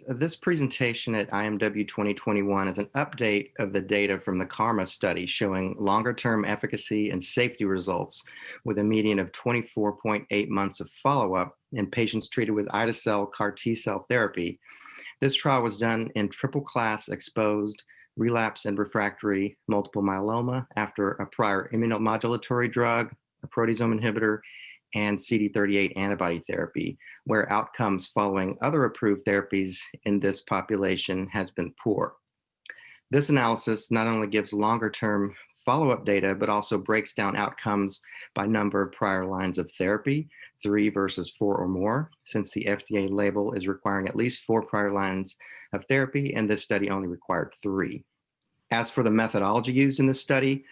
This presentation at IMW 2021 is an update of the data from the KarMMa study showing longer-term efficacy and safety results with a median of 24.8 months of follow-up in patients treated with ide-cel CAR T-cell therapy. This trial was done in triple-class exposed relapsed and refractory multiple myeloma after a prior immunomodulatory drug, a proteasome inhibitor, and CD38 antibody therapy, where outcomes following other approved therapies in this population has been poor. This analysis not only gives longer-term follow-up data, but also breaks down outcomes by number of prior lines of therapy, 3 versus 4 or more, since the FDA label is requiring at least 4 prior lines of therapy, and this study only required 3. As for the methodology used in this study,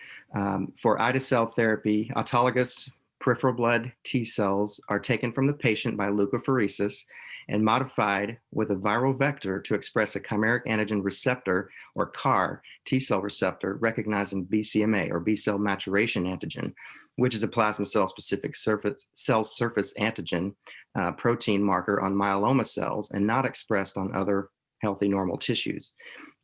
for ide-cel therapy, autologous peripheral blood T cells are taken from the patient by leukapheresis and modified with a viral vector to express a chimeric antigen receptor, or CAR T-cell receptor, recognizing BCMA, or B-cell maturation antigen, which is a plasma cell-specific cell surface antigen protein marker on myeloma cells and not expressed on other healthy normal tissues.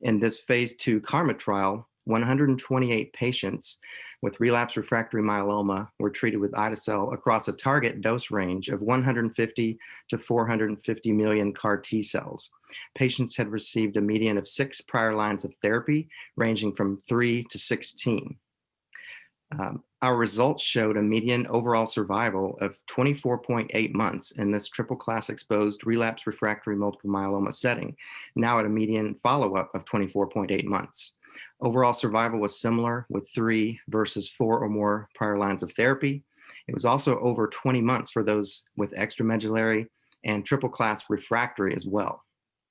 In this phase 2 KarMMa trial, 128 patients with relapsed refractory myeloma were treated with ide-cel across a target dose range of 150 to 450 million CAR T cells. Patients had received a median of 6 prior lines of therapy, ranging from 3 to 16. Our results showed a median overall survival of 24.8 months in this triple-class exposed relapsed refractory multiple myeloma setting, now at a median follow-up of 24.8 months. Overall survival was similar with 3 versus 4 or more prior lines of therapy. It was also over 20 months for those with extramedullary and triple-class refractory as well.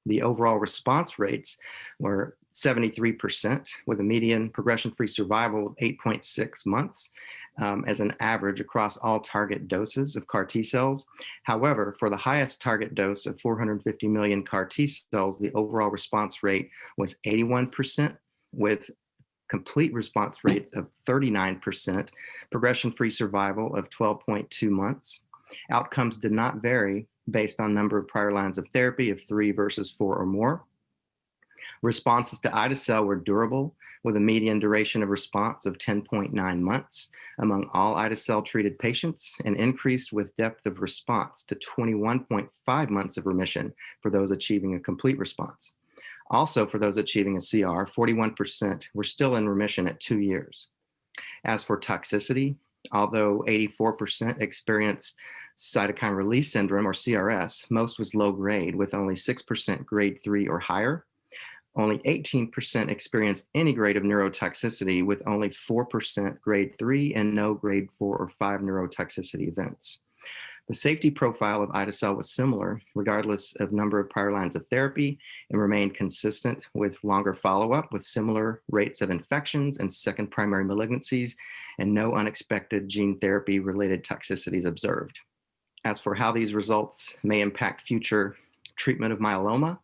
The overall response rates were 73%, with a median progression-free survival of 8.6 months as an average across all target doses of CAR T cells. However, for the highest target dose of 450 million CAR T cells, the overall response rate was 81%, with complete response rates of 39%, progression-free survival of 12.2 months. Outcomes did not vary based on number of prior lines of therapy of 3 versus 4 or more. Responses to ide-cel were durable, with a median duration of response of 10.9 months among all ide-cel treated patients, and increased with depth of response to 21.5 months of remission for those achieving a complete response. Also, for those achieving a CR, 41% were still in remission at 2 years. As for toxicity, although 84% experienced cytokine release syndrome, or CRS, most was low grade, with only 6% grade 3 or higher. Only 18% experienced any grade of neurotoxicity, with only 4% grade 3 and no grade 4 or 5 neurotoxicity events. The safety profile of ide-cel was similar, regardless of number of prior lines of therapy, and remained consistent with longer follow-up, with similar rates of infections and second primary malignancies, and no unexpected gene therapy-related toxicities observed. As for how these results may impact future treatment of myeloma,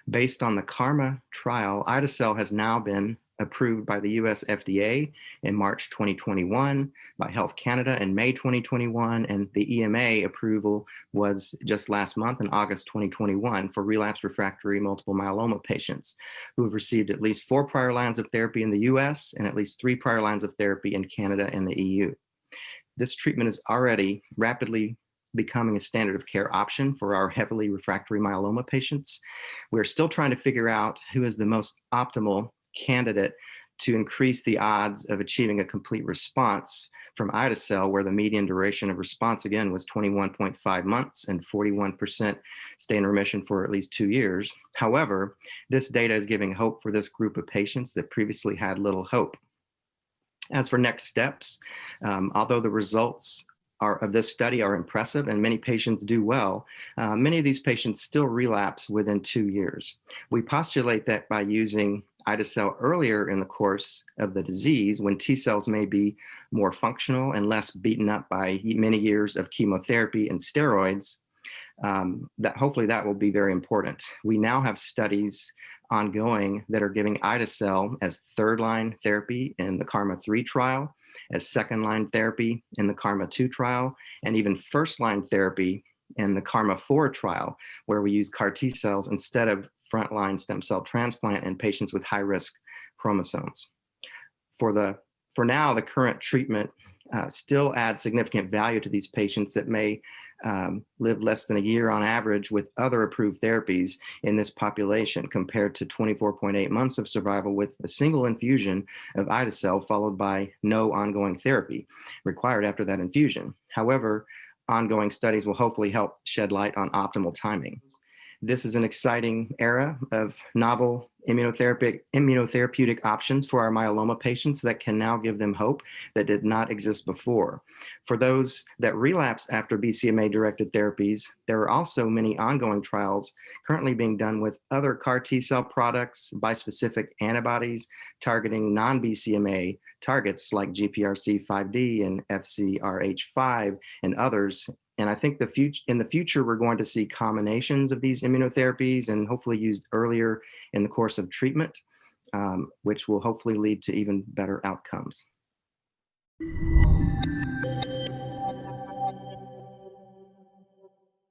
based on the KarMMa trial, ide-cel has now been approved by the US FDA in March 2021, by Health Canada in May 2021, and the EMA approval was just last month in August 2021 for relapsed refractory multiple myeloma patients who have received at least 4 prior lines of therapy in the US and at least 3 prior lines of therapy in Canada and the EU. This treatment is already rapidly becoming a standard of care option for our heavily refractory myeloma patients. We're still trying to figure out who is the most optimal candidate to increase the odds of achieving a complete response from ide-cel, where the median duration of response, again, was 21.5 months and 41% stay in remission for at least 2 years. However, this data is giving hope for this group of patients that previously had little hope. As for next steps, although the results of this study are impressive and many patients do well, many of these patients still relapse within 2 years. We postulate that by using ide-cel earlier in the course of the disease, when T cells may be more functional and less beaten up by many years of chemotherapy and steroids, that hopefully that will be very important. We now have studies ongoing that are giving ide-cel as third-line therapy in the KarMMa 3 trial, as second-line therapy in the KarMMa 2 trial, and even first-line therapy and the KarMMa-4 trial, where we use CAR T-cells instead of frontline stem cell transplant in patients with high-risk chromosomes. For now, the current treatment still adds significant value to these patients that may live less than a year on average with other approved therapies in this population, compared to 24.8 months of survival with a single infusion of ide-cel followed by no ongoing therapy required after that infusion. However, ongoing studies will hopefully help shed light on optimal timing. This is an exciting era of novel immunotherapeutic options for our myeloma patients that can now give them hope that did not exist before. For those that relapse after BCMA-directed therapies, there are also many ongoing trials currently being done with other CAR T-cell products, bispecific antibodies targeting non-BCMA targets like GPRC5D and FCRH5 and others. And I think in the future, we're going to see combinations of these immunotherapies and hopefully used earlier in the course of treatment, which will hopefully lead to even better outcomes.